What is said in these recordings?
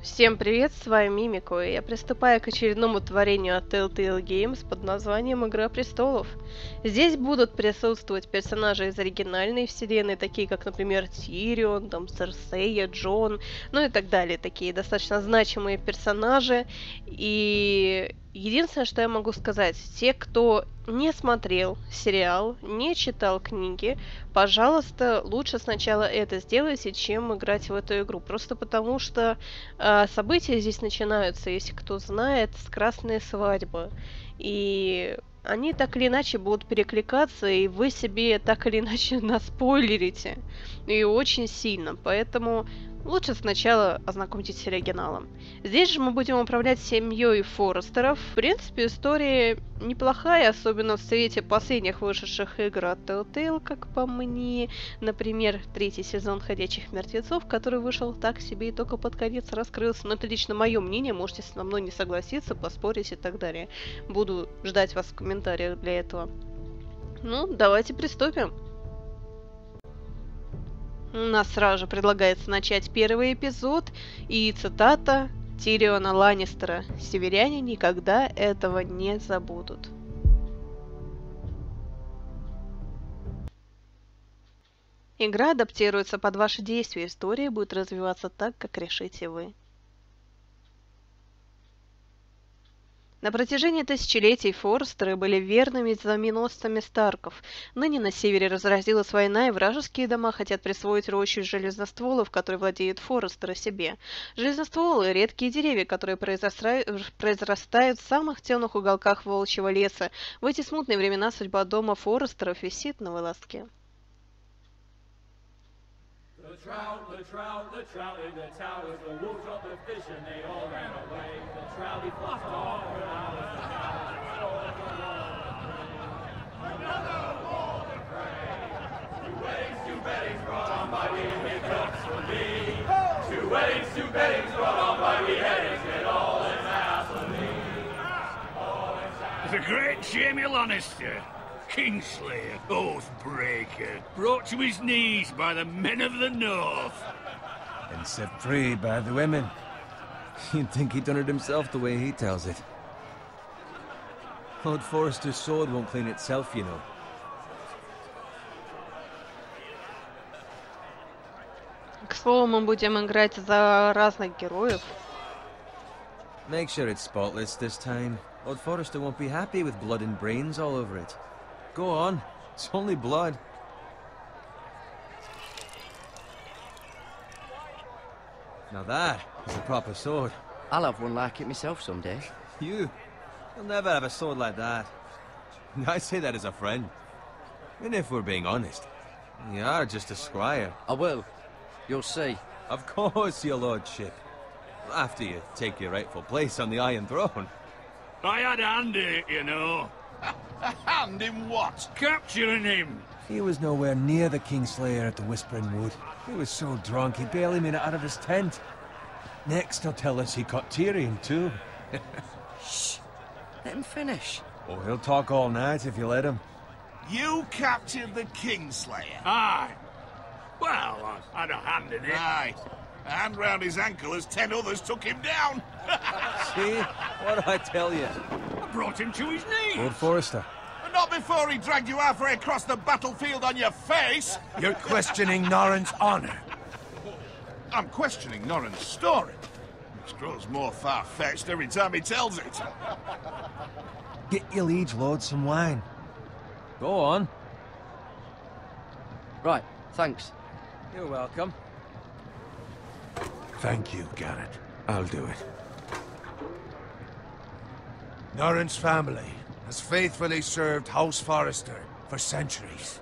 Всем привет, с вами Мимико, и я приступаю к очередному творению от Telltale Games под названием «Игра престолов». Здесь будут присутствовать персонажи из оригинальной вселенной, такие как, например, Тирион, там, Серсея, Джон, ну и так далее, такие достаточно значимые персонажи. И единственное, что я могу сказать, те, кто не смотрел сериал, не читал книги, пожалуйста, лучше сначала это сделайте, чем играть в эту игру. Просто потому что события здесь начинаются, если кто знает, с красной свадьбы. И они так или иначе будут перекликаться, и вы себе так или иначе наспойлерите. И очень сильно. Поэтому лучше сначала ознакомьтесь с оригиналом. Здесь же мы будем управлять семьей Форрестеров. В принципе, история неплохая, особенно в свете последних вышедших игр от Telltale, как по мне. Например, третий сезон «Ходячих мертвецов», который вышел так себе и только под конец раскрылся. Но это лично мое мнение, можете со мной не согласиться, поспорить и так далее. Буду ждать вас в комментариях для этого. Ну, давайте приступим. У нас сразу же предлагается начать первый эпизод, и цитата Тириона Ланнистера: «Северяне никогда этого не забудут». Игра адаптируется под ваши действия, история будет развиваться так, как решите вы. На протяжении тысячелетий Форрестеры были верными знаменосцами Старков. Ныне на севере разразилась война, и вражеские дома хотят присвоить рощу из железностволов, которой владеют Форрестеры, себе. Железностволы — редкие деревья, которые произрастают в самых темных уголках волчьего леса. В эти смутные времена судьба дома Форрестеров висит на волоске. The trout in the towers, the wolves dropped the fish and they all ran away. The trouty flopped off when I was the another war to pray. Two weddings brought on by beheading cups for me. Two weddings brought on by beheadings, get all in half for me. The great Jaime Lannister, Kingslayer, Oathbreaker, brought to his knees by the men of the North. And set free by the women. You'd think he'd done it himself the way he tells it. Lord Forrester's sword won't clean itself, you know. К слову, мы будем играть за разных героев. Make sure it's spotless this time. Lord Forrester won't be happy with blood and brains all over it. Go on, it's only blood. Now that is a proper sword. I'll have one like it myself someday. You'll never have a sword like that. I say that as a friend. And if we're being honest, you are just a squire. I will. You'll see. Of course, your lordship. After you take your rightful place on the Iron Throne. I had a hand in it, you know. A hand in what? Capturing him. He was nowhere near the Kingslayer at the Whispering Wood. He was so drunk he barely made it out of his tent. Next he'll tell us he caught Tyrion too. Shh. Let him finish. Oh, he'll talk all night if you let him. You captured the Kingslayer? Aye. Well, I had a hand in it. Aye. A hand round his ankle as 10 others took him down. See? What did I tell you? I brought him to his knees. Lord Forrester. Not before he dragged you halfway across the battlefield on your face. You're questioning Norrin's honor. I'm questioning Norrin's story, which grows more far-fetched every time he tells it. Get your liege lord some wine. Go on. Right, thanks. You're welcome. Thank you, Garrett. I'll do it. Norrin's family has faithfully served House Forrester for centuries.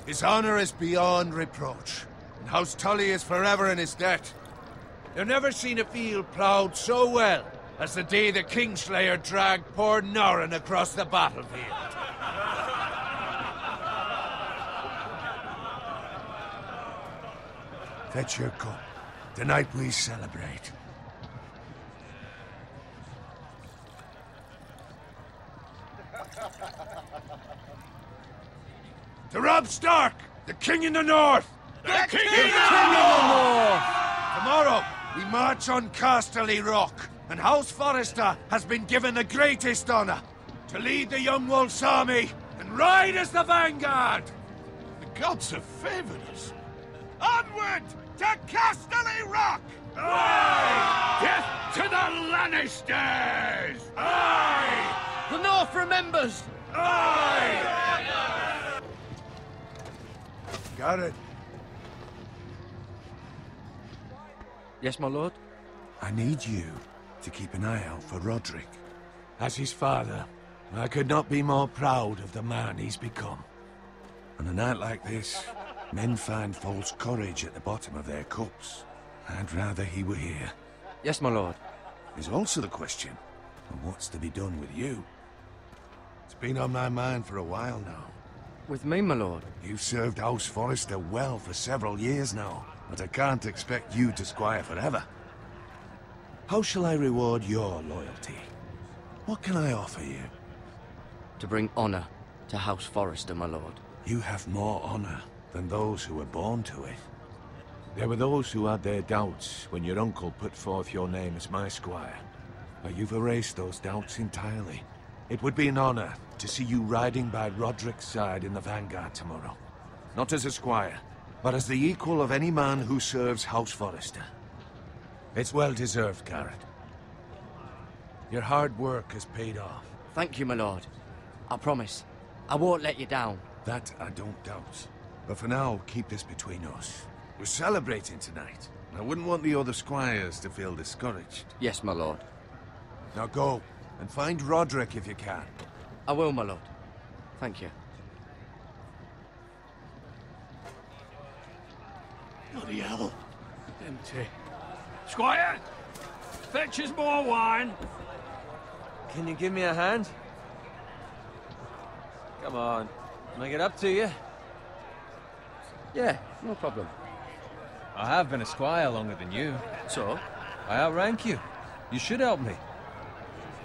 His honor is beyond reproach, and House Tully is forever in his debt. They've never seen a field ploughed so well as the day the Kingslayer dragged poor Norrin across the battlefield. Fetch your cup. Tonight we celebrate. To Robb Stark, the King in the North! The King in the North! To Tomorrow, we march on Casterly Rock, and House Forrester has been given the greatest honor to lead the Young Wolf's army and ride as the vanguard. The gods have favored us. Onward to Casterly Rock! Aye! Death to the Lannisters! Aye! The North remembers! Aye! Garrett, Yes, my lord? I need you to keep an eye out for Roderick. As his father, I could not be more proud of the man he's become. On a night like this, men find false courage at the bottom of their cups. I'd rather he were here. Yes, my lord. There's also the question of what's to be done with you. It's been on my mind for a while now. With me, my lord? You've served House Forrester well for several years now, but I can't expect you to squire forever. How shall I reward your loyalty? What can I offer you? To bring honor to House Forrester, my lord. You have more honor than those who were born to it. There were those who had their doubts when your uncle put forth your name as my squire. But you've erased those doubts entirely. It would be an honor to see you riding by Roderick's side in the vanguard tomorrow. Not as a squire, but as the equal of any man who serves House Forrester. It's well deserved, Garrett. Your hard work has paid off. Thank you, my lord. I promise. I won't let you down. That I don't doubt. But for now, keep this between us. We're celebrating tonight. I wouldn't want the other squires to feel discouraged. Yes, my lord. Now go, and find Roderick if you can. I will, my lord. Thank you. Bloody hell. Empty. Squire! Fetch us more wine. Can you give me a hand? Come on. Can I get up to you? Yeah, no problem. I have been a squire longer than you. So? I outrank you. You should help me.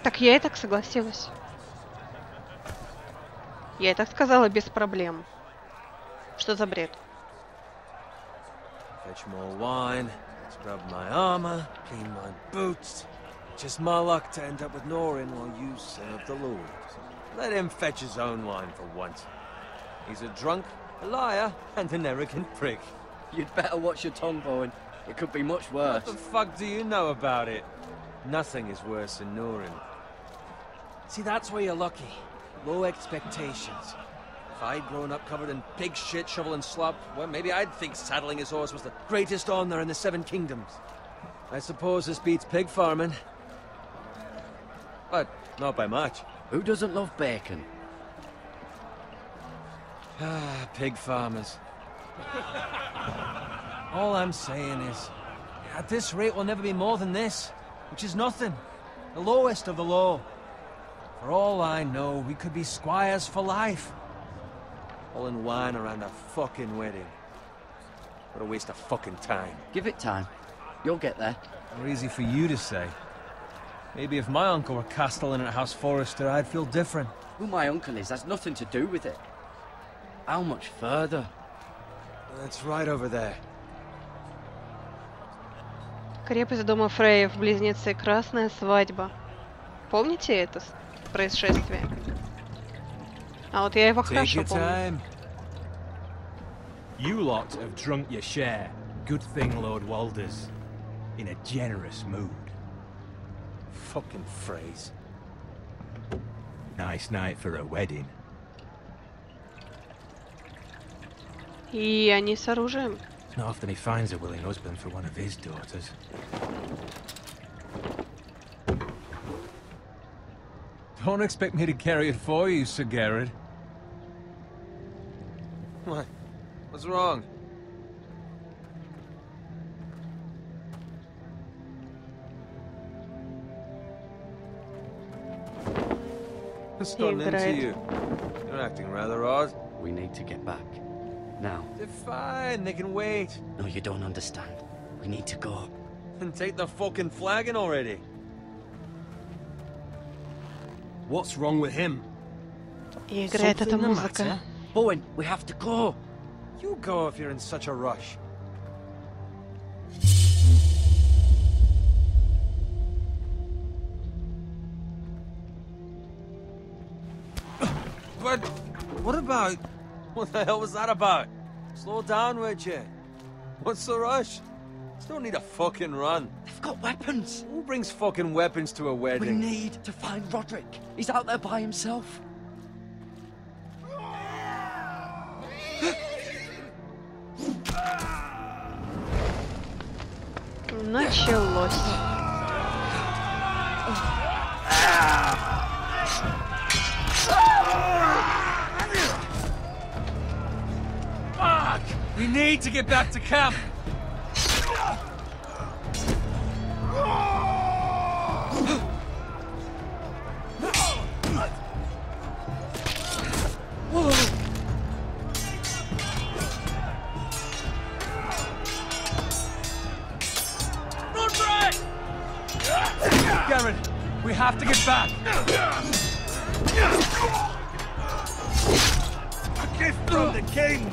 Так я и так согласилась. Я и так сказала без проблем. Что за бред? Fetch more wine, scrub my armor, clean my boots. Just my luck to end up with Norin while you serve the Lord. Let him fetch his own wine for once. He's a drunk, a liar, and an arrogant prick. You'd better watch your tongue, Bowen. It could be much worse. What the fuck do you know about it? Nothing is worse than Norin. See, that's where you're lucky. Low expectations. If I'd grown up covered in pig shit, shovel and slop, well, maybe I'd think saddling his horse was the greatest honor in the Seven Kingdoms. I suppose this beats pig farming. But not by much. Who doesn't love bacon? Ah, pig farmers. All I'm saying is, at this rate we'll never be more than this, which is nothing. The lowest of the low. For all I know, we could be squires for life. All in wine around a fucking wedding. What a waste of fucking time. Give it time. You'll get there. More easy for you to say. Maybe if my uncle were castellan at House Forrester, I'd feel different. Who my uncle is has nothing to do with it. How much further? It's right over there. Крепость Дома Фреев, близнецы, красная свадьба. Помните это происшествие? А вот я его хорошо помню. You lot have drunk your share. Good thing Lord Walder's in a generous mood. Fucking phrase. Nice night for a wedding. И они с оружием. It's not often he finds a willing husband for one of his daughters. Don't expect me to carry it for you, Sir Garrett. What? What's wrong? What's gotten into you? You're acting rather odd. We need to get back. Now. They're fine, they can wait. No, you don't understand. We need to go. And take the fucking flagon already. What's wrong with him? И играет эта музыка. Bowen, we have to go. You go if you're in such a rush. about? What the hell was that about? Slow down, would you? What's the rush? Just don't need a fucking run. They've got weapons. Who brings fucking weapons to a We wedding? need to find Roderick. He's out there by himself. Началось. Fuck! We need to get back to camp. Garrett, we have to get back. A gift from the king.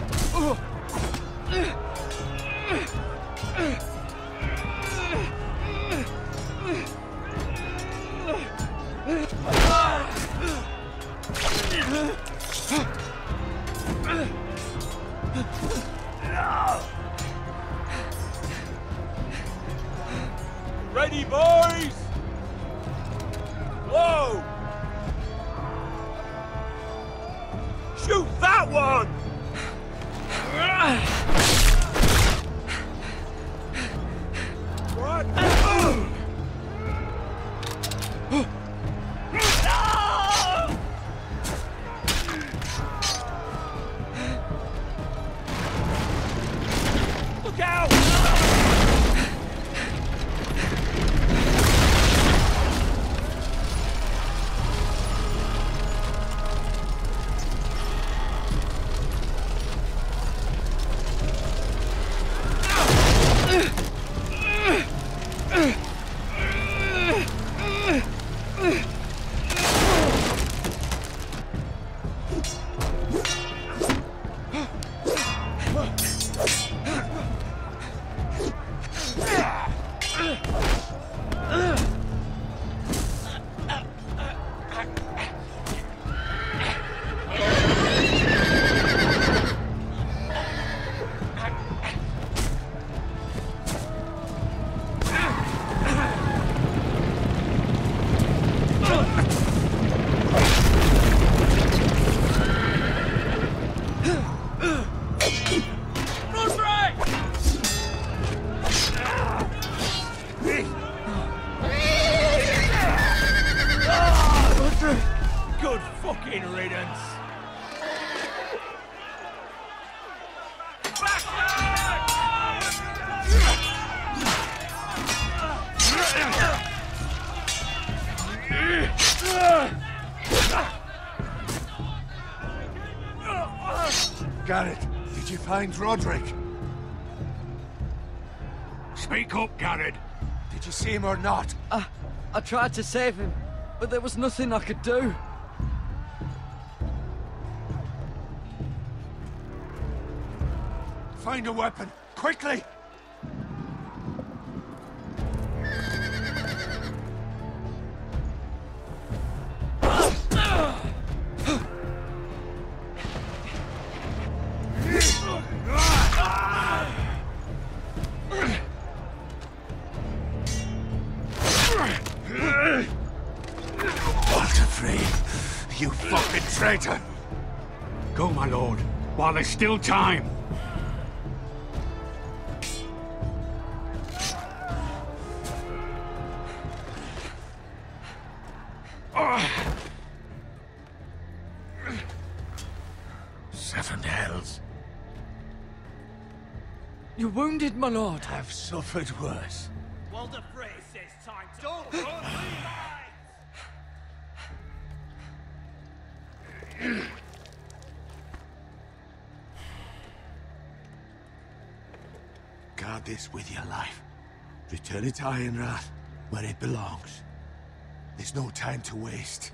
Ready, boys? Whoa! Shoot that one! What? Look out! Good fucking riddance. Garrett, did you find Roderick? Speak up, Garrett. Did you see him or not? I tried to save him, but there was nothing I could do. Find a weapon, quickly! You fucking traitor! Go, my lord, while there's still time. Seven hells. You're wounded, my lord. I've suffered worse. Walder Frey says time to... Don't run, Guard this with your life. Return it to Ironrath, where it belongs. There's no time to waste.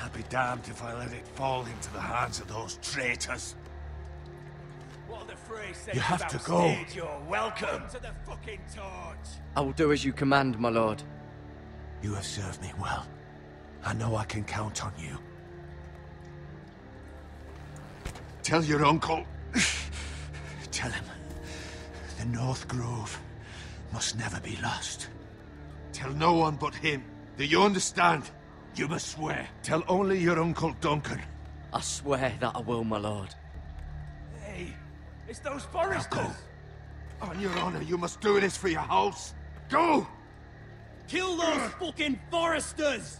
I'll be damned if I let it fall into the hands of those traitors. Walder Frey says You have to go. You're welcome to the fucking torch. I will do as you command, my lord. You have served me well. I know I can count on you. Tell your uncle. Tell him the North Grove must never be lost. Tell no one but him. Do you understand? You must swear. Tell only your Uncle Duncan. I swear that I will, my lord. Hey, it's those Forresters! Go. On your honor, you must do this for your house. Go! Kill those fucking Forresters!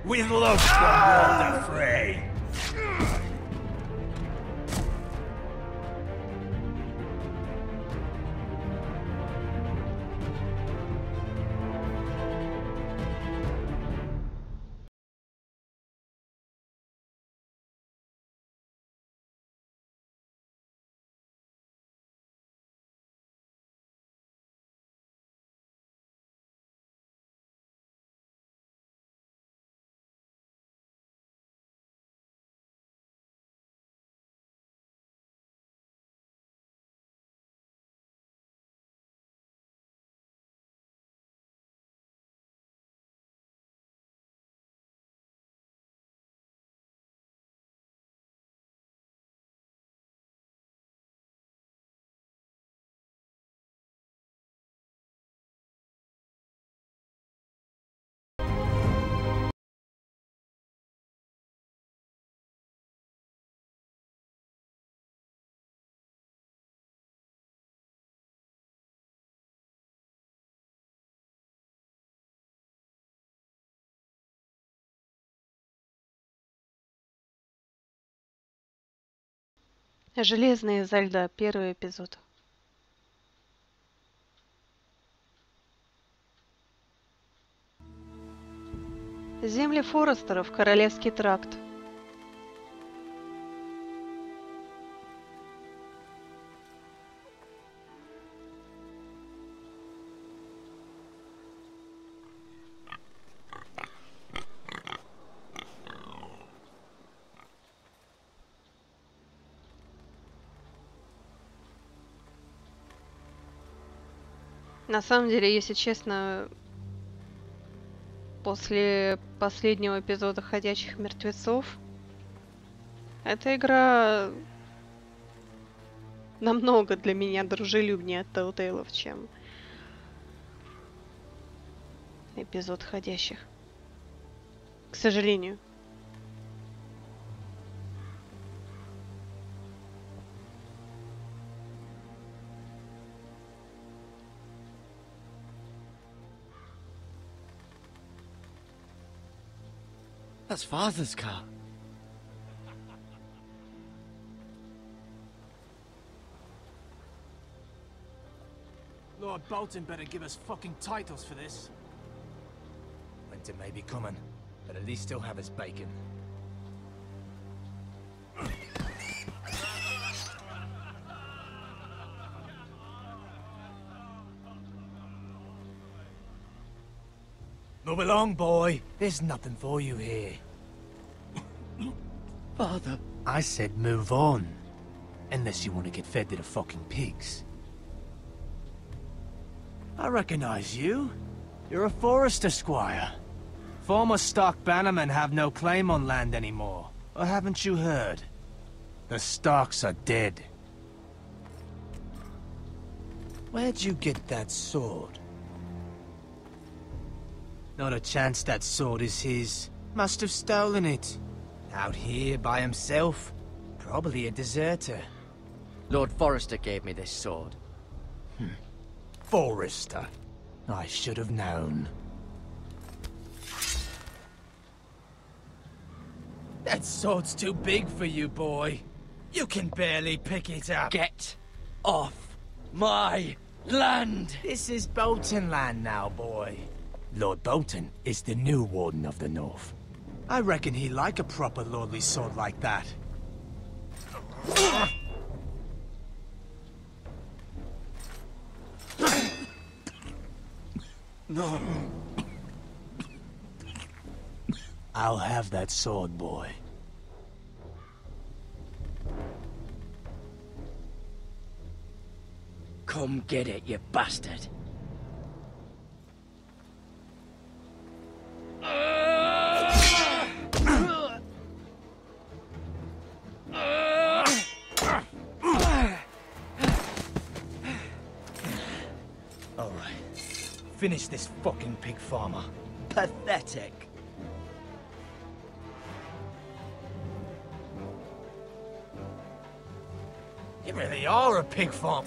With love from Lord the Frey. Железные изо льда. Первый эпизод. Земли Форрестеров. Королевский тракт. На самом деле, если честно, после последнего эпизода «Ходячих мертвецов» эта игра намного для меня дружелюбнее от Telltale'ов, чем эпизод «Ходящих». К сожалению. That's Father's car. Lord Bolton better give us fucking titles for this. Winter may be coming, but at least he'll have his bacon. Move along, boy. There's nothing for you here. Father. I said move on. Unless you want to get fed to the fucking pigs. I recognize you. You're a Forrester squire. Former stock bannermen have no claim on land anymore. Or haven't you heard? The Starks are dead. Where'd you get that sword? Not a chance that sword is his. Must have stolen it. Out here by himself. Probably a deserter. Lord Forrester gave me this sword. Forrester. I should have known. That sword's too big for you, boy. You can barely pick it up. Get off my land! This is Bolton land now, boy. Lord Bolton is the new Warden of the North. I reckon he like a proper lordly sword like that. No. I'll have that sword, boy. Come get it, you bastard. finish this fucking pig farmer. Pathetic. You really are a pig farm.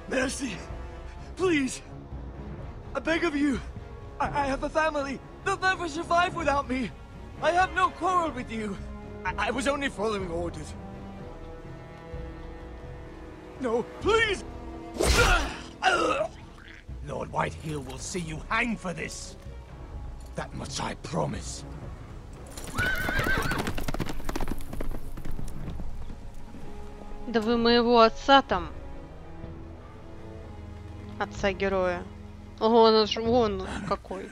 Mercy! Please! I beg of you! I have a family! They'll never survive without me! I have no quarrel with you! I was only following orders. No, please! Lord Whitehill will see you hang for this. That much I promise. Да вы моего отца там. Отца героя. Ого, он какой.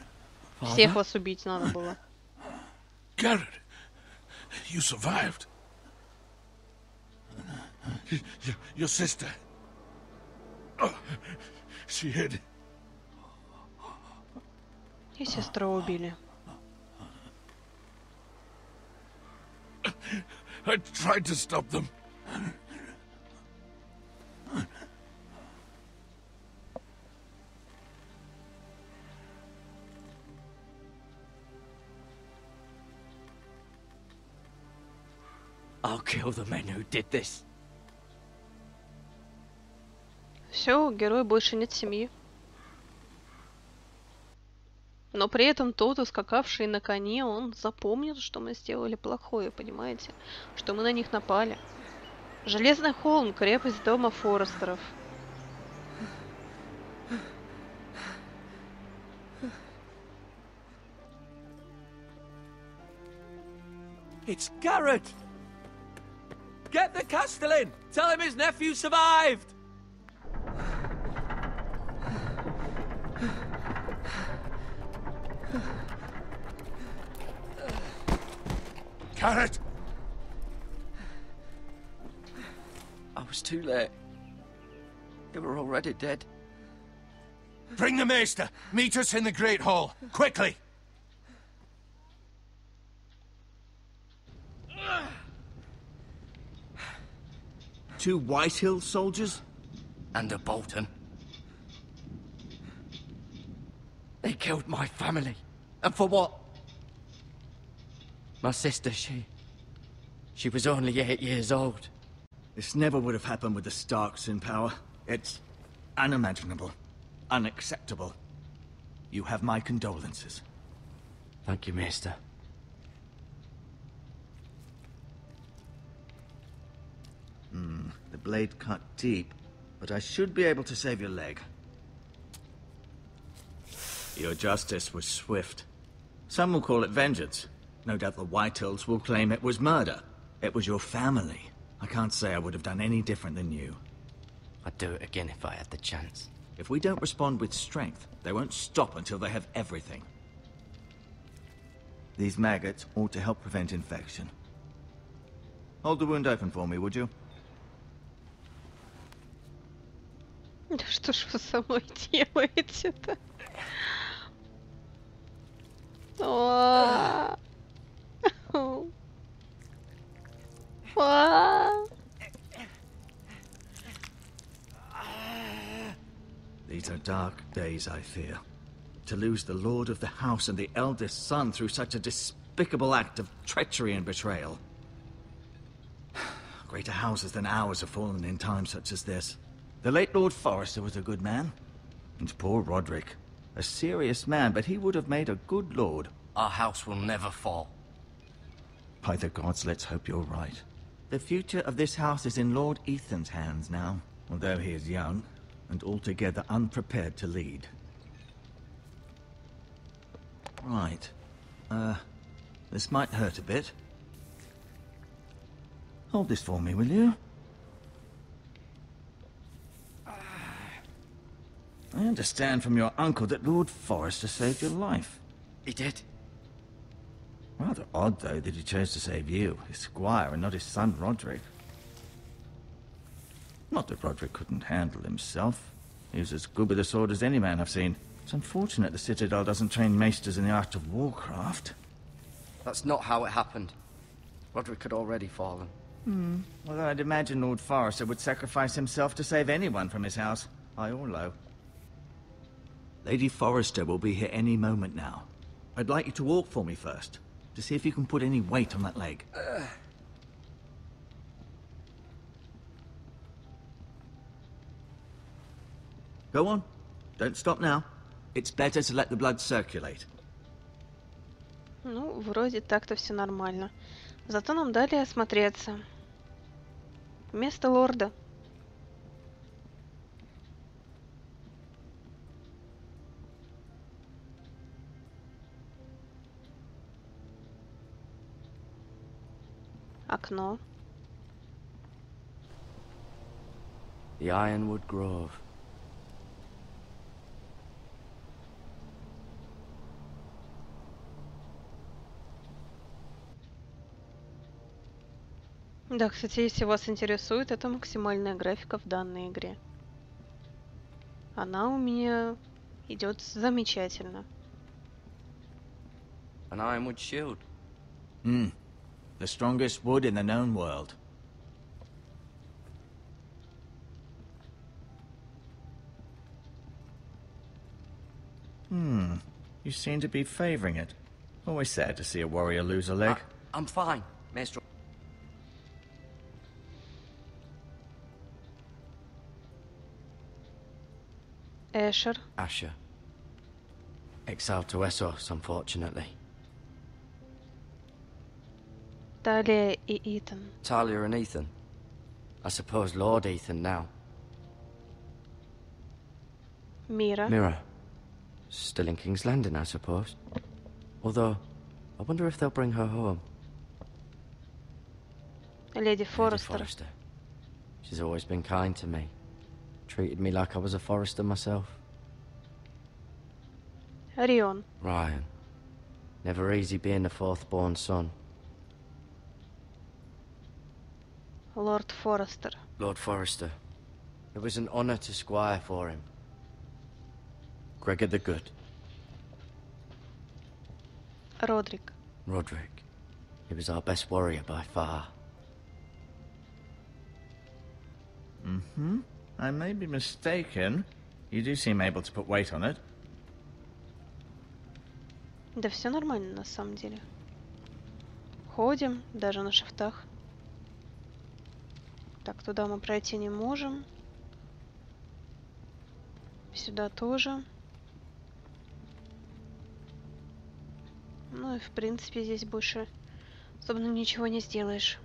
Всех вас убить надо было. Garrett, you survived. Your sister. Oh, she hid. И сестру убили. I tried to stop them. I'll kill the men who did this. Все, у героя больше нет семьи. Но при этом тот, ускакавший на коне, он запомнил, что мы сделали плохое, понимаете? Что мы на них напали. Железный холм, крепость дома Форрестеров. It's Garrett! Get the Castellan! Tell him his nephew survived! Garrett! I was too late. They were already dead. Bring the maester! Meet us in the Great Hall! Quickly! Two Whitehill soldiers? And a Bolton. They killed my family. And for what? My sister, she was only 8 years old. This never would have happened with the Starks in power. It's unimaginable. Unacceptable. You have my condolences. Thank you, Maester. The blade cut deep, but I should be able to save your leg. Your justice was swift. Some will call it vengeance. No doubt the Whitehills will claim it was murder. It was your family. I can't say I would have done any different than you. I'd do it again if I had the chance. If we don't respond with strength, they won't stop until they have everything. These maggots ought to help prevent infection. Hold the wound open for me, would you? Да что ж вы со мной делаете-то? These are dark days, I fear. To lose the lord of the house and the eldest son through such a despicable act of treachery and betrayal. Greater houses than ours have fallen in times such as this. The late Lord Forrester was a good man. And poor Roderick. A serious man, but he would have made a good lord. Our house will never fall. By the gods, let's hope you're right. The future of this house is in Lord Ethan's hands now. Although he is young, and altogether unprepared to lead. Right. This might hurt a bit. Hold this for me, will you? I understand from your uncle that Lord Forrester saved your life. He did. Rather odd, though, that he chose to save you, his squire, and not his son Roderick. Not that Roderick couldn't handle himself. He was as good with a sword as any man I've seen. It's unfortunate the Citadel doesn't train maesters in the art of warcraft. That's not how it happened. Roderick had already fallen. Although I'd imagine Lord Forrester would sacrifice himself to save anyone from his house, high or low. Lady Forrester will be here any moment now. I'd like you to walk for me first, to see if you can put any weight on that leg. Go on. Don't stop now. It's better to let the blood circulate. Ну, вроде так-то все нормально. Зато нам дали осмотреться. Место лорда. Окно. The Ironwood Grove. Да, кстати, если вас интересует, это максимальная графика в данной игре. Она у меня идет замечательно. An ironwood shield. The strongest wood in the known world. You seem to be favoring it. Always sad to see a warrior lose a leg. I'm fine, Maestro. Эшер. Asher. Exiled to Essos, unfortunately. Талия и Итан. Talia and Ethan. I suppose Lord Ethan now. Мира. Mira. Still in King's Landing, I suppose. Although, I wonder if they'll bring her home. Леди Lady Форрестер. Forrester. She's always been kind to me. Treated me like I was a Forrester myself. Орион. Ryan. Never easy being the fourth-born son. Лорд Форрестер. Lord Forrester. It was an honor to squire for him. Gregor the Good. Родрик. Roderick. He was our best warrior by far. I may be mistaken. You do seem able to put weight on it. Да все нормально на самом деле. Ходим, даже на шифтах. Так, туда мы пройти не можем. Сюда тоже. Ну и в принципе здесь больше особенно ничего не сделаешь.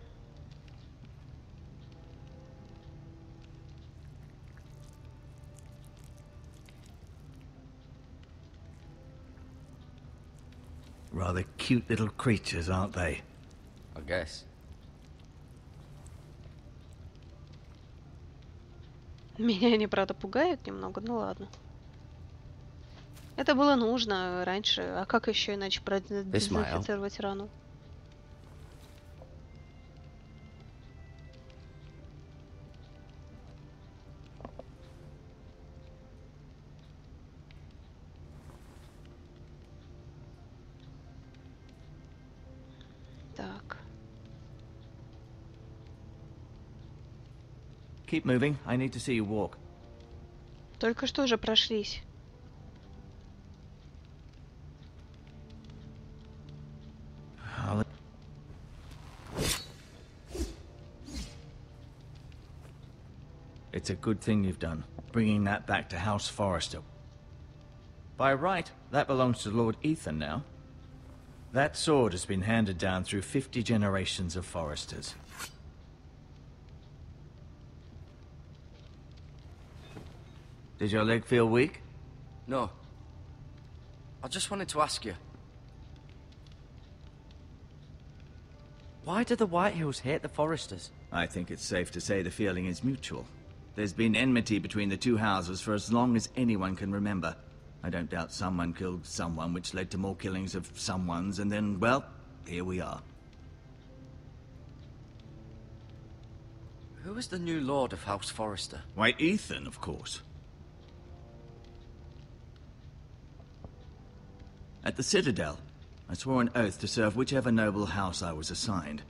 Rather cute little creatures, aren't they? I guess. Меня они, правда, пугают немного, ну ладно. Это было нужно раньше, а как еще иначе продезинфицировать рану? Так. Keep moving. I need to see you walk. Только что же прошлись. It's a good thing you've done, bringing that back to House Forrester. By right, that belongs to Lord Ethan now. That sword has been handed down through 50 generations of Forresters. Did your leg feel weak? No. I just wanted to ask you. Why do the Whitehills hate the Forresters? I think it's safe to say the feeling is mutual. There's been enmity between the two houses for as long as anyone can remember. I don't doubt someone killed someone, which led to more killings of someones, and then, well, here we are. Who is the new Lord of House Forrester? Why, Ethan, of course. At the Citadel, I swore an oath to serve whichever noble house I was assigned.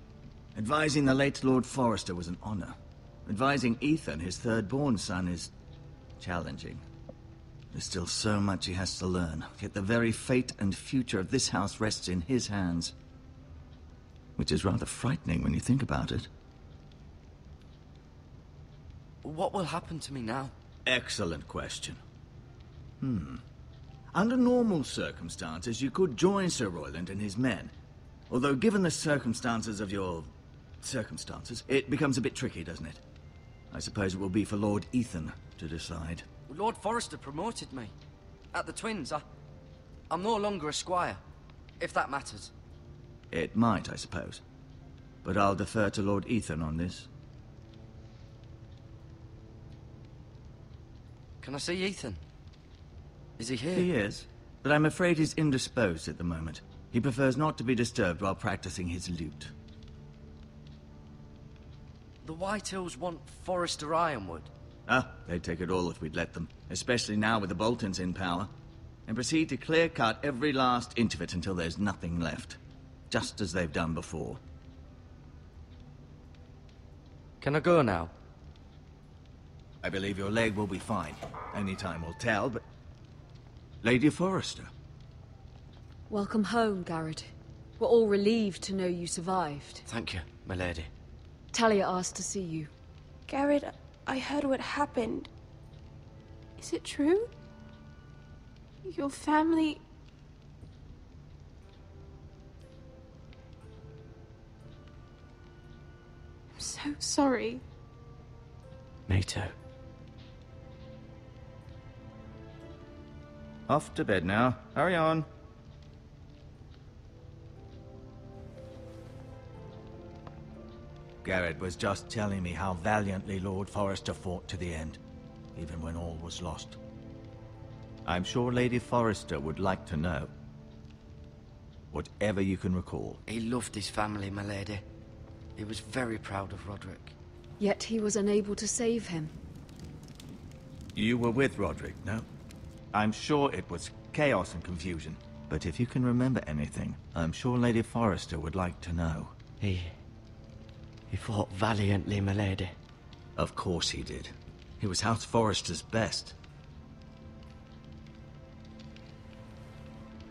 Advising the late Lord Forrester was an honor. Advising Ethan, his third-born son, is challenging. There's still so much he has to learn, yet the very fate and future of this house rests in his hands. Which is rather frightening when you think about it. What will happen to me now? Excellent question. Under normal circumstances, you could join Sir Royland and his men. Although given the circumstances of your circumstances, it becomes a bit tricky, doesn't it? I suppose it will be for Lord Ethan to decide. Lord Forrester promoted me. At the Twins, I'm no longer a squire, if that matters. It might, I suppose. But I'll defer to Lord Ethan on this. Can I see Ethan? Is he here? He is, but I'm afraid he's indisposed at the moment. He prefers not to be disturbed while practicing his lute. The Whitehills want Forrester Ironwood. Ah, they'd take it all if we'd let them, especially now with the Boltons in power, and proceed to clear-cut every last inch of it until there's nothing left, just as they've done before. Can I go now? I believe your leg will be fine. Only time will tell, but... Lady Forrester. Welcome home, Garrett. We're all relieved to know you survived. Thank you, my lady. Talia asked to see you. Garrett, I heard what happened. Is it true? Your family... I'm so sorry. Me too. Off to bed now. Hurry on. Garrett was just telling me how valiantly Lord Forrester fought to the end, even when all was lost. I'm sure Lady Forrester would like to know. Whatever you can recall. He loved his family, my lady. He was very proud of Roderick. Yet he was unable to save him. You were with Roderick, no? I'm sure it was chaos and confusion. But if you can remember anything, I'm sure Lady Forrester would like to know. He fought valiantly, my lady. Of course he did. He was House Forrester's best.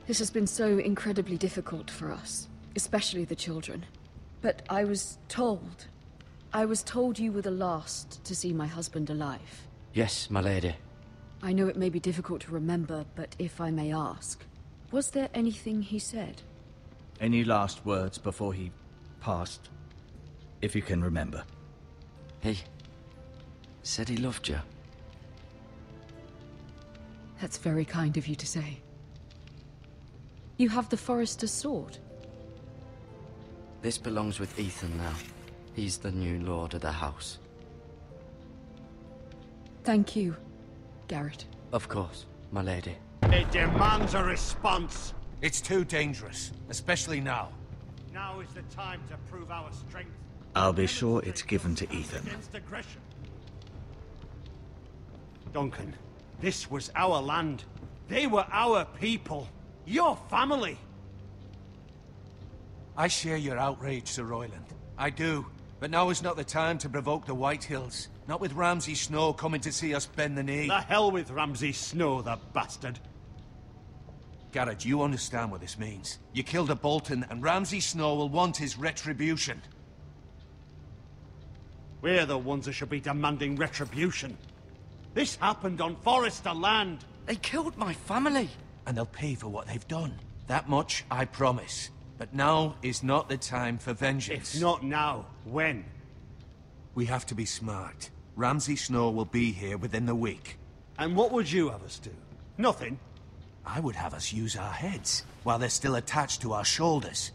This has been so incredibly difficult for us, especially the children. But I was told you were the last to see my husband alive. Yes, my lady. I know it may be difficult to remember, but if I may ask, was there anything he said? Any last words before he passed? If you can remember. He said he loved you. That's very kind of you to say. You have the Forrester's sword. This belongs with Ethan now. He's the new lord of the house. Thank you, Garrett. Of course, my lady. It demands a response. It's too dangerous, especially now. Now is the time to prove our strength. I'll be sure it's given to Ethan. Against aggression. Duncan, this was our land. They were our people. Your family. I share your outrage, Sir Royland. I do. But now is not the time to provoke the Whitehills. Not with Ramsay Snow coming to see us bend the knee. The hell with Ramsay Snow, the bastard. Garrett, you understand what this means. You killed a Bolton, and Ramsay Snow will want his retribution. We're the ones that should be demanding retribution. This happened on Forrester land. They killed my family. And they'll pay for what they've done. That much, I promise. But now is not the time for vengeance. If not now, when? We have to be smart. Ramsay Snow will be here within the week. And what would you have us do? Nothing? I would have us use our heads, while they're still attached to our shoulders.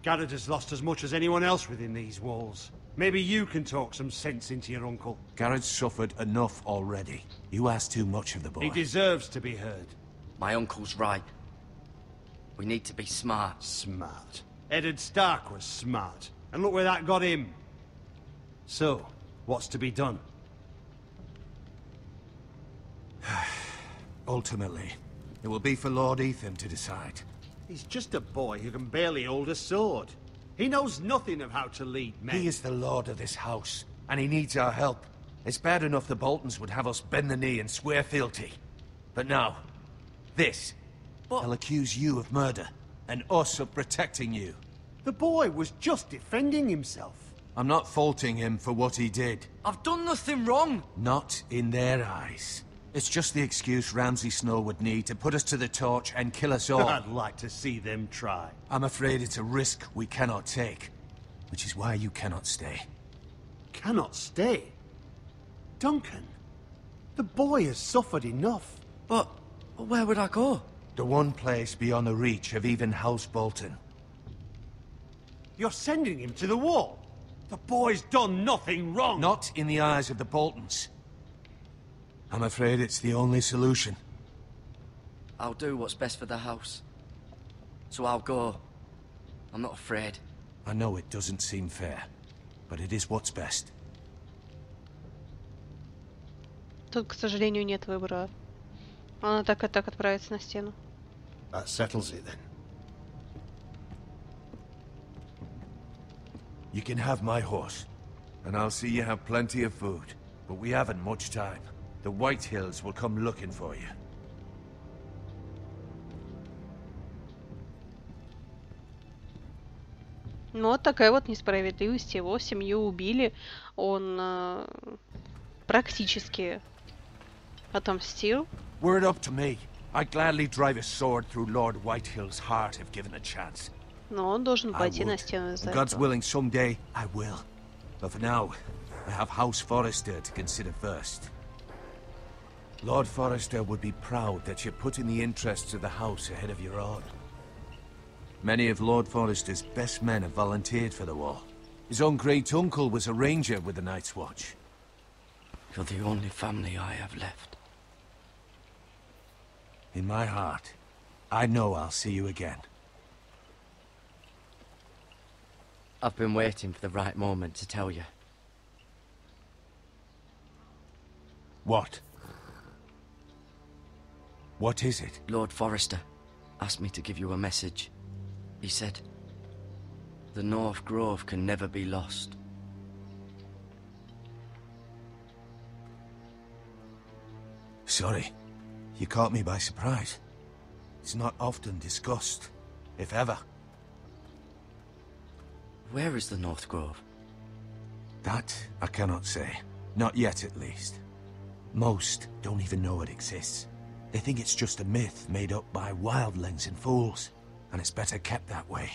Garrett has lost as much as anyone else within these walls. Maybe you can talk some sense into your uncle. Garrett's suffered enough already. You ask too much of the boy. He deserves to be heard. My uncle's right. We need to be smart. Smart. Eddard Stark was smart. And look where that got him. So, what's to be done? Ultimately, it will be for Lord Ethan to decide. He's just a boy who can barely hold a sword. He knows nothing of how to lead men. He is the lord of this house, and he needs our help. It's bad enough the Boltons would have us bend the knee and swear fealty. But now, this. They'll accuse you of murder, and us of protecting you. The boy was just defending himself. I'm not faulting him for what he did. I've done nothing wrong. Not in their eyes. It's just the excuse Ramsay Snow would need to put us to the torch and kill us all. I'd like to see them try. I'm afraid it's a risk we cannot take, which is why you cannot stay. Cannot stay? Duncan, the boy has suffered enough. But where would I go? The one place beyond the reach of even House Bolton. You're sending him to the wall? The boy's done nothing wrong. Not in the eyes of the Boltons. I'm afraid it's the only solution. I'll do what's best for the house. So I'll go. I'm not afraid. I know it doesn't seem fair, but it is what's best. Тут, к сожалению, нет выбора. Она так и так отправится на стену. That settles it then. You can have my horse, and I'll see you have plenty of food. But we haven't much time. The White Hills will come looking for you. Ну, вот такая вот несправедливость. Его семью убили. Он практически отомстил. Word up to me. I'd gladly drive a sword through Lord Whitehill's heart if given a chance. Но он должен пойти на стену из-за God's этого. willing, someday I will. But for now, I have House Forrester to consider first. Lord Forrester would be proud that you're putting the interests of the house ahead of your own. Many of Lord Forrester's best men have volunteered for the war. His own great-uncle was a ranger with the Night's Watch. You're the only family I have left. In my heart, I know I'll see you again. I've been waiting for the right moment to tell you. What? What is it? Lord Forrester asked me to give you a message. He said, the North Grove can never be lost. Sorry. You caught me by surprise. It's not often discussed, if ever. Where is the North Grove? That I cannot say. Not yet, at least. Most don't even know it exists. They think it's just a myth made up by wildlings and fools, and it's better kept that way.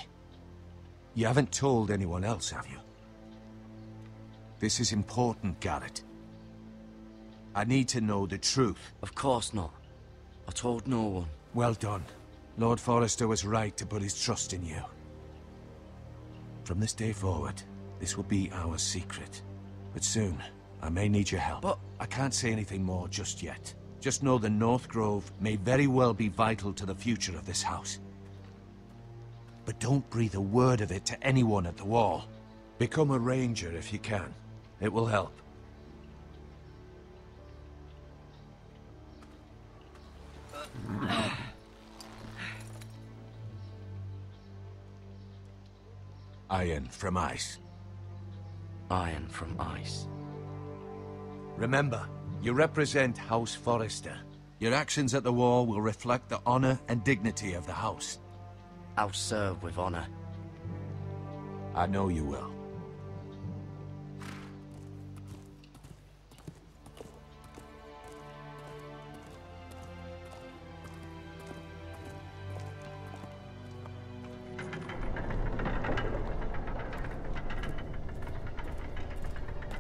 You haven't told anyone else, have you? This is important, Garrett. I need to know the truth. Of course not. I told no one. Well done. Lord Forrester was right to put his trust in you. From this day forward, this will be our secret. But soon, I may need your help. But I can't say anything more just yet. Just know the North Grove may very well be vital to the future of this house. But don't breathe a word of it to anyone at the wall. Become a ranger if you can. It will help. Iron from ice. Iron from ice. Remember, you represent House Forrester. Your actions at the war will reflect the honor and dignity of the house. I'll serve with honor. I know you will.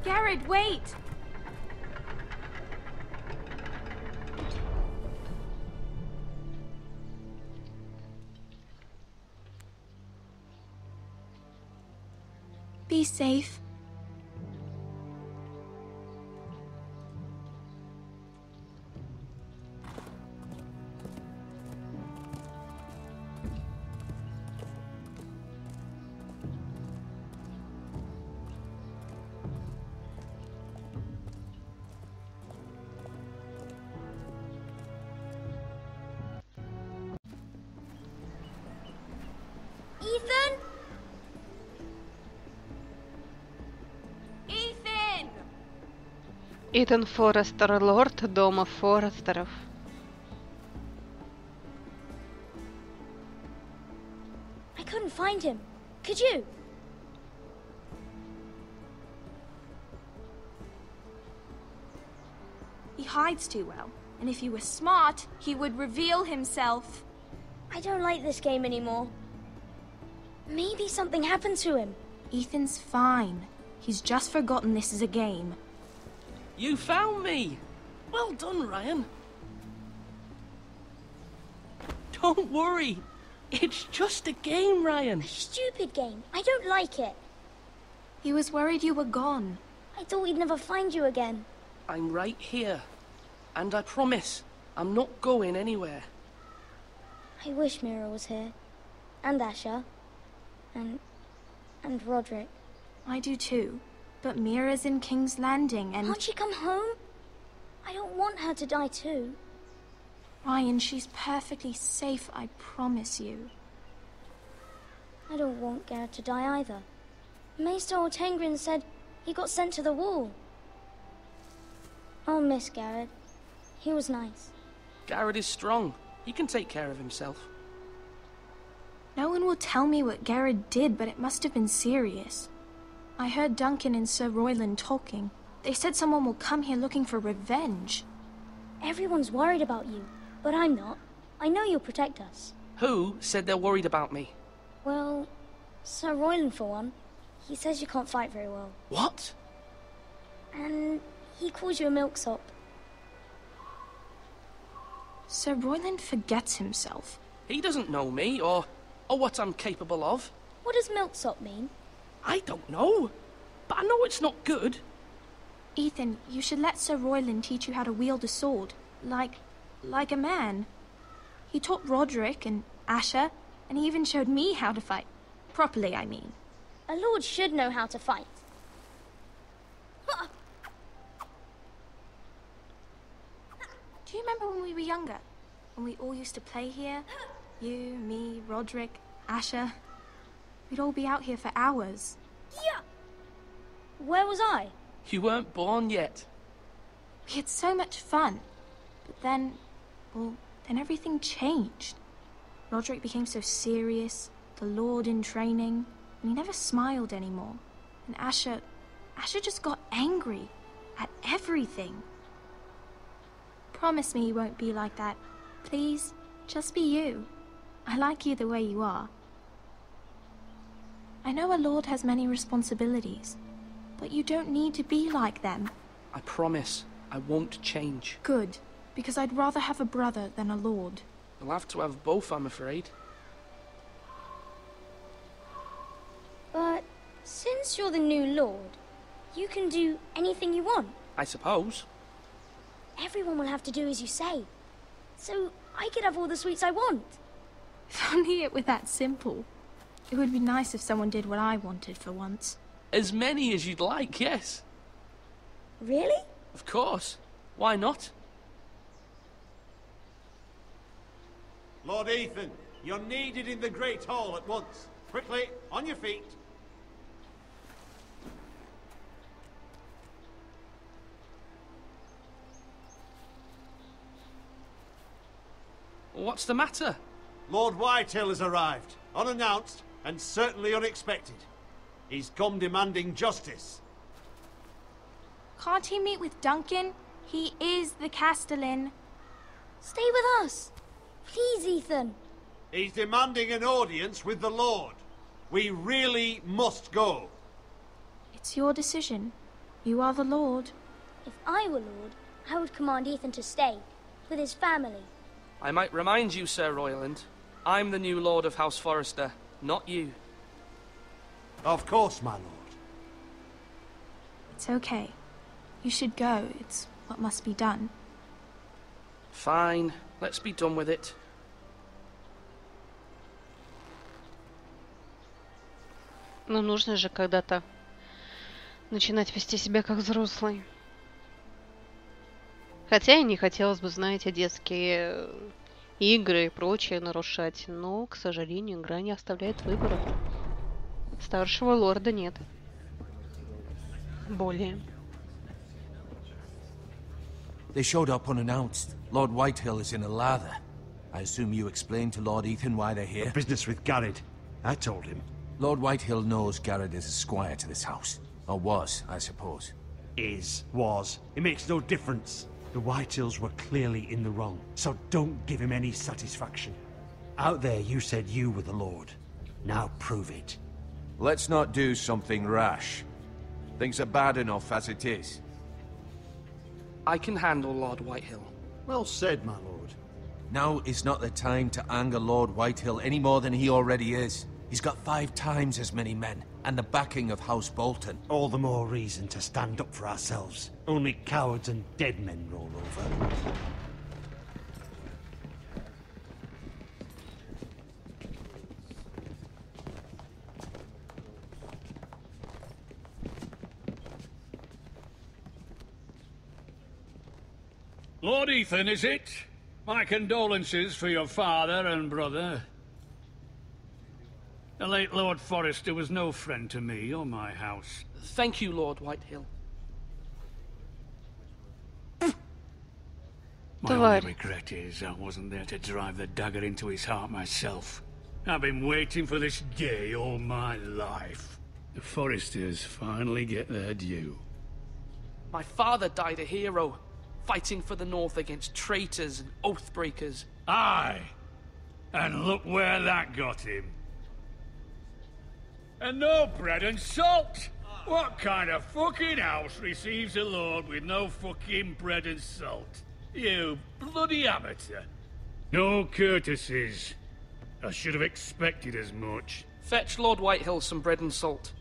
Garrett, wait! safe. Ethan? Ethan! Итан Форрестер, лорд Дома Форрестеров. I couldn't find him. Could you? He hides too well, and if he were smart, he would reveal himself. I don't like this game anymore. Maybe something happened to him. Ethan's fine. He's just forgotten this is a game. You found me! Well done, Ryan. Don't worry. It's just a game, Ryan. A stupid game. I don't like it. He was worried you were gone. I thought we'd never find you again. I'm right here. And I promise, I'm not going anywhere. I wish Mira was here. And Asher. And Roderick. I do too. But Mira's in King's Landing and... Can't she come home? I don't want her to die too. Ryan, she's perfectly safe, I promise you. I don't want Garrett to die either. Maester Ortengrin said he got sent to the wall. I'll miss Garrett. He was nice. Garrett is strong. He can take care of himself. No one will tell me what Garrett did, but it must have been serious. I heard Duncan and Sir Royland talking. They said someone will come here looking for revenge. Everyone's worried about you, but I'm not. I know you'll protect us. Who said they're worried about me? Well, Sir Royland for one. He says you can't fight very well. What? And he calls you a milksop. Sir Royland forgets himself. He doesn't know me, or what I'm capable of. What does milksop mean? I don't know, but I know it's not good. Ethan, you should let Sir Royland teach you how to wield a sword. Like a man. He taught Roderick and Asher, and he even showed me how to fight. Properly, I mean. A lord should know how to fight. Do you remember when we were younger? When we all used to play here? You, me, Roderick, Asher. We'd all be out here for hours. Yeah. Where was I? You weren't born yet. We had so much fun. But then, then everything changed. Roderick became so serious, the Lord in training, and he never smiled anymore. And Asher just got angry at everything. Promise me you won't be like that. Please, just be you. I like you the way you are. I know a lord has many responsibilities, but you don't need to be like them. I promise, I won't change. Good, because I'd rather have a brother than a lord. You'll have to have both, I'm afraid. But since you're the new lord, you can do anything you want. I suppose. Everyone will have to do as you say. So I could have all the sweets I want. If only it were that simple. It would be nice if someone did what I wanted for once. As many as you'd like, yes. Really? Of course. Why not? Lord Ethan, you're needed in the Great Hall at once. Quickly, on your feet. What's the matter? Lord Whitetail has arrived, unannounced and certainly unexpected. He's come demanding justice. Can't he meet with Duncan? He is the Castellan. Stay with us. Please, Ethan. He's demanding an audience with the Lord. We really must go. It's your decision. You are the Lord. If I were Lord, I would command Ethan to stay, with his family. I might remind you, Sir Royland, I'm the new Lord of House Forrester, not you. Of course, my lord. It's okay. You should go. It's what must be done. Fine. Let's be done with it. Ну, нужно же когда-то начинать вести себя как взрослый. Хотя и не хотелось бы, знаете, детские игры и прочее нарушать, но, к сожалению, игра не оставляет выбора. Старшего лорда нет. Более. They showed up unannounced. Lord Whitehill is in a lather. I assume you explained to Lord Ethan why they're here? Business with Garrett. I told him. Lord Whitehill knows Garrett is a squire to this house. Or was, I suppose. Was. It makes no difference. The Whitehills were clearly in the wrong, so don't give him any satisfaction. Out there you said you were the Lord. Now prove it. Let's not do something rash. Things are bad enough as it is. I can handle Lord Whitehill. Well said, my lord. Now is not the time to anger Lord Whitehill any more than he already is. He's got 5 times as many men, and the backing of House Bolton. All the more reason to stand up for ourselves. Only cowards and dead men roll over. Lord Ethan, is it? My condolences for your father and brother. The late Lord Forrester was no friend to me or my house. Thank you, Lord Whitehill. My only regret is I wasn't there to drive the dagger into his heart myself. I've been waiting for this day all my life. The Forresters finally get their due. My father died a hero, fighting for the North against traitors and oathbreakers. Aye, and look where that got him. And no bread and salt! What kind of fucking house receives a lord with no fucking bread and salt? You bloody amateur. No courtesies. I should have expected as much. Fetch Lord Whitehill some bread and salt.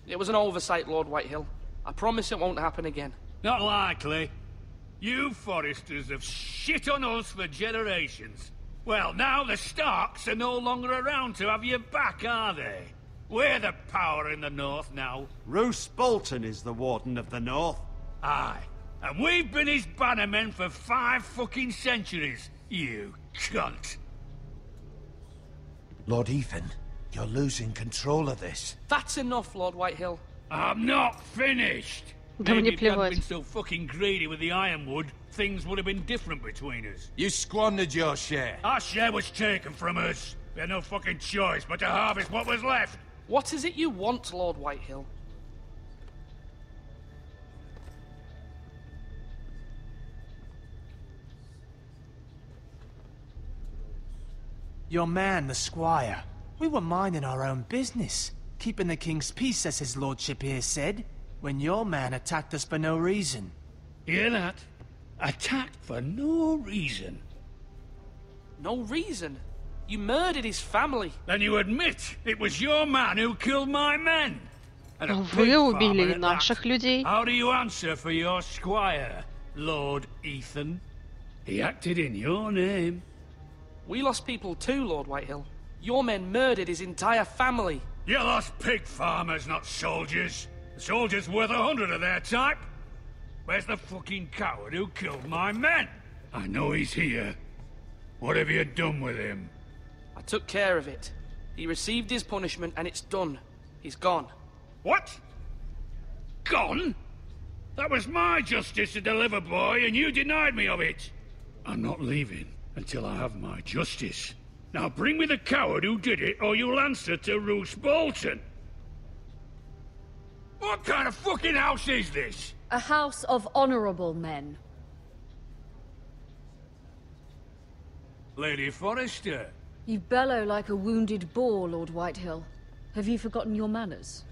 It was an oversight, Lord Whitehill. I promise it won't happen again. Not likely. You Forresters have shit on us for generations. Well, now the Starks are no longer around to have your back, are they? We're the power in the North now. Roose Bolton is the Warden of the North. Aye. And we've been his bannermen for 5 fucking centuries, you cunt. Lord Ethan, you're losing control of this. That's enough, Lord Whitehill. I'm not finished. Да мне Maybe if you hadn't плевать. been so fucking greedy with the ironwood, things would have been different between us. You squandered your share. Our share was taken from us. We had no fucking choice but to harvest what was left. What is it you want, Lord Whitehill? Your man, the squire. We were minding our own business, keeping the king's peace, as his lordship here said, when your man attacked us for no reason. Hear that? Attacked for no reason. No reason? You murdered his family. Then you admit it was your man who killed my men. And a Вы pig убили farmer at наших that. людей. How do you answer for your squire, Lord Ethan? He acted in your name. We lost people too, Lord Whitehill. Your men murdered his entire family. You lost pig farmers, not soldiers. The soldiers worth 100 of their type. Where's the fucking coward who killed my men? I know he's here. What have you done with him? I took care of it. He received his punishment and it's done. He's gone. What? Gone? That was my justice to deliver, boy, and you denied me of it. I'm not leaving until I have my justice. Now bring me the coward who did it, or you'll answer to Roose Bolton. What kind of fucking house is this? A house of honorable men. Lady Forrester. You bellow like a wounded boar, Lord Whitehill. Have you forgotten your manners?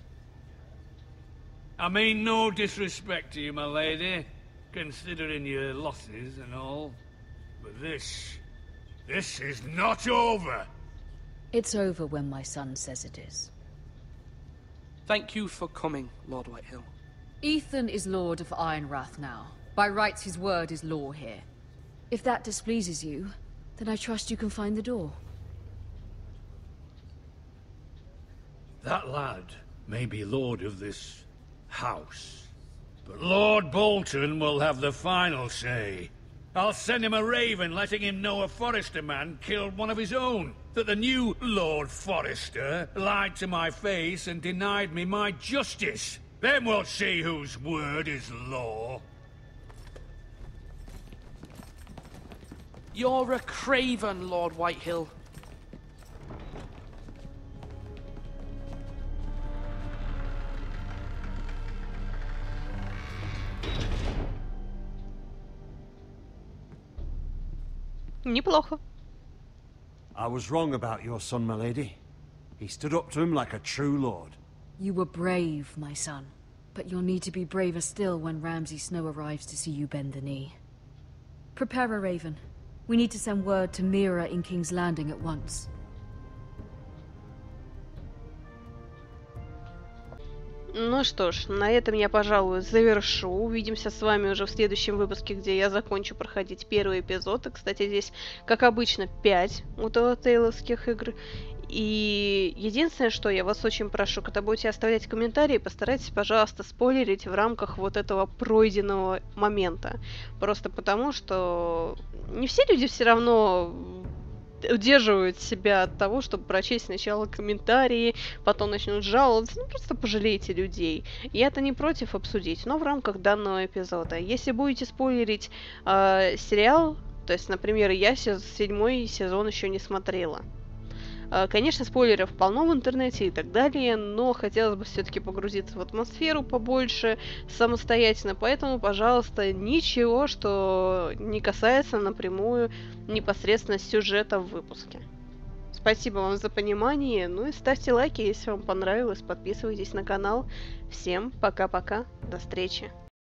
I mean no disrespect to you, my lady, considering your losses and all. But this is not over. It's over when my son says it is. Thank you for coming, Lord Whitehill. Ethan is Lord of Ironrath now. By rights, his word is law here. If that displeases you, then I trust you can find the door. That lad may be lord of this house, but Lord Bolton will have the final say. I'll send him a raven letting him know a Forrester man killed one of his own, that the new Lord Forrester lied to my face and denied me my justice. Then we'll see whose word is law. You're a craven, Lord Whitehill. Неплохо. I was wrong about your son, my lady. He stood up to him like a true lord. You were brave, my son. But you'll need to be braver still when Ramsay Snow arrives to see you bend the knee. Prepare a raven. We need to send word to Mira in King's Landing at once. Ну что ж, на этом я, пожалуй, завершу. Увидимся с вами уже в следующем выпуске, где я закончу проходить первый эпизод. И, кстати, здесь, как обычно, 5 у телтейловских игр. И единственное, что я вас очень прошу, когда будете оставлять комментарии, постарайтесь, пожалуйста, спойлерить в рамках вот этого пройденного момента. Просто потому, что не все люди все равно удерживают себя от того, чтобы прочесть сначала комментарии, потом начнут жаловаться. Ну, просто пожалейте людей. Я-то не против обсудить, но в рамках данного эпизода. Если будете спойлерить сериал, то есть, например, я 7-й сезон еще не смотрела. Конечно, спойлеров полно в интернете и так далее, но хотелось бы все-таки погрузиться в атмосферу побольше самостоятельно, поэтому, пожалуйста, ничего, что не касается напрямую непосредственно сюжета в выпуске. Спасибо вам за понимание, ну и ставьте лайки, если вам понравилось, подписывайтесь на канал. Всем пока-пока, до встречи!